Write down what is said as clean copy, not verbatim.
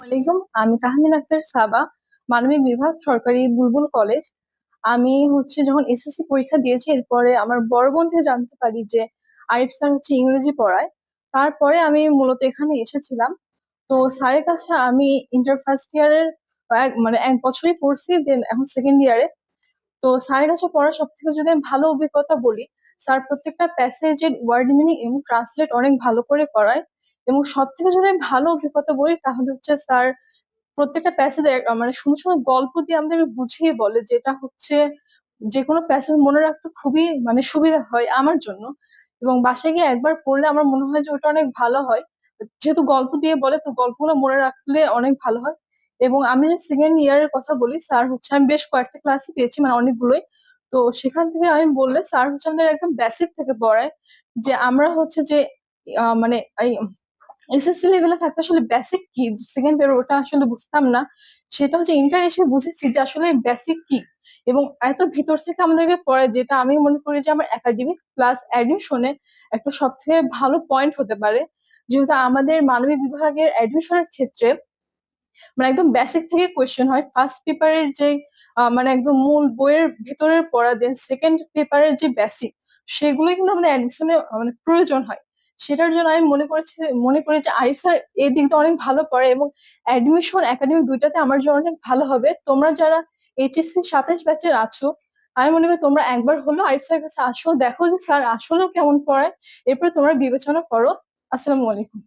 আলাইকুম। আমি তাহমিনা আক্তার সাবা, মানবিক বিভাগ, সরকারি বুলবুল কলেজ। আমি যখন এসএসসি পরীক্ষা দিয়েছি, এরপরে আমার বড় বোন থেকে জানতে পারি যে আরিফ স্যার ইংরেজি পড়ায়। তারপরে আমি মূলত এখানে এসেছিলাম। তো স্যারের কাছে আমি ইন্টার ফার্স্ট ইয়ারের মানে 1 বছরই পড়ছি, দেন এখন সেকেন্ড ইয়ারে। তো স্যারের কাছে পড়ার সব থেকে যদি আমি ভালো অভিজ্ঞতা বলি, স্যার প্রত্যেকটা প্যাসেজের ওয়ার্ড মিনিং এবং ট্রান্সলেট অনেক ভালো করে করায়। এবং সব থেকে যদি আমি ভালো অভিজ্ঞতা বলি, তাহলে স্যার প্রত্যেকটা প্যাসেজে মানে সুন্দর সুন্দর গল্প দিয়ে আমাদের বুঝিয়ে বলে, যেটা যে কোনো প্যাসেজ মনে রাখতে খুবই মানে সুবিধা হয় আমার জন্য। এবং বাসায় গিয়ে একবার পড়লে আমার মনে হয় যে ওটা অনেক ভালো হয়, যেহেতু গল্প দিয়ে বলে, তো গল্পগুলো মনে রাখলে অনেক ভালো হয়। এবং আমি যে সেকেন্ড ইয়ারের কথা বলি, স্যার আমি বেশ কয়েকটা ক্লাসই পেয়েছি, মানে অনেকগুলোই। তো সেখান থেকে আমি বললে স্যার আমাদের একদম বেসিক থেকে পড়ায়। যে আমরা যে মানে এই এসএসসি লেভেলে থাকতে আসলে বেসিক কি, সেকেন্ড ইয়ার ওটা আসলে বুঝতাম না। সেটা ইন্টার এসে বুঝেছি যে আসলে বেসিক কি। এবং এত ভিতর থেকে আমাদেরকে পড়ে, যেটা আমি মনে করি যে আমার একাডেমিক প্লাস অ্যাডমিশনে একটা সব থেকে ভালো পয়েন্ট হতে পারে। যেহেতু আমাদের মানবিক বিভাগের অ্যাডমিশনের ক্ষেত্রে মানে একদম বেসিক থেকে কোয়েশ্চেন হয়। ফার্স্ট পেপারের যে মানে একদম মূল বইয়ের ভিতরের পড়া, দেন সেকেন্ড পেপারের যে বেসিক, সেগুলোই কিন্তু আমাদের অ্যাডমিশনে মানে প্রয়োজন হয়। সেটার জন্য আমি মনে করি যে আরিফ স্যার এই দিকটা অনেক ভালো পড়ে, এবং অ্যাডমিশন একাডেমিক দুইটাতে আমার জন্য অনেক ভালো হবে। তোমরা যারা এইচএসসি 27 ব্যাচের আছো, আমি মনে করি তোমরা একবার হলো আরিফ স্যারের কাছে আসো, দেখো যে স্যার আসলেও কেমন পড়ায়, এরপরে তোমরা বিবেচনা করো। আসসালামু আলাইকুম।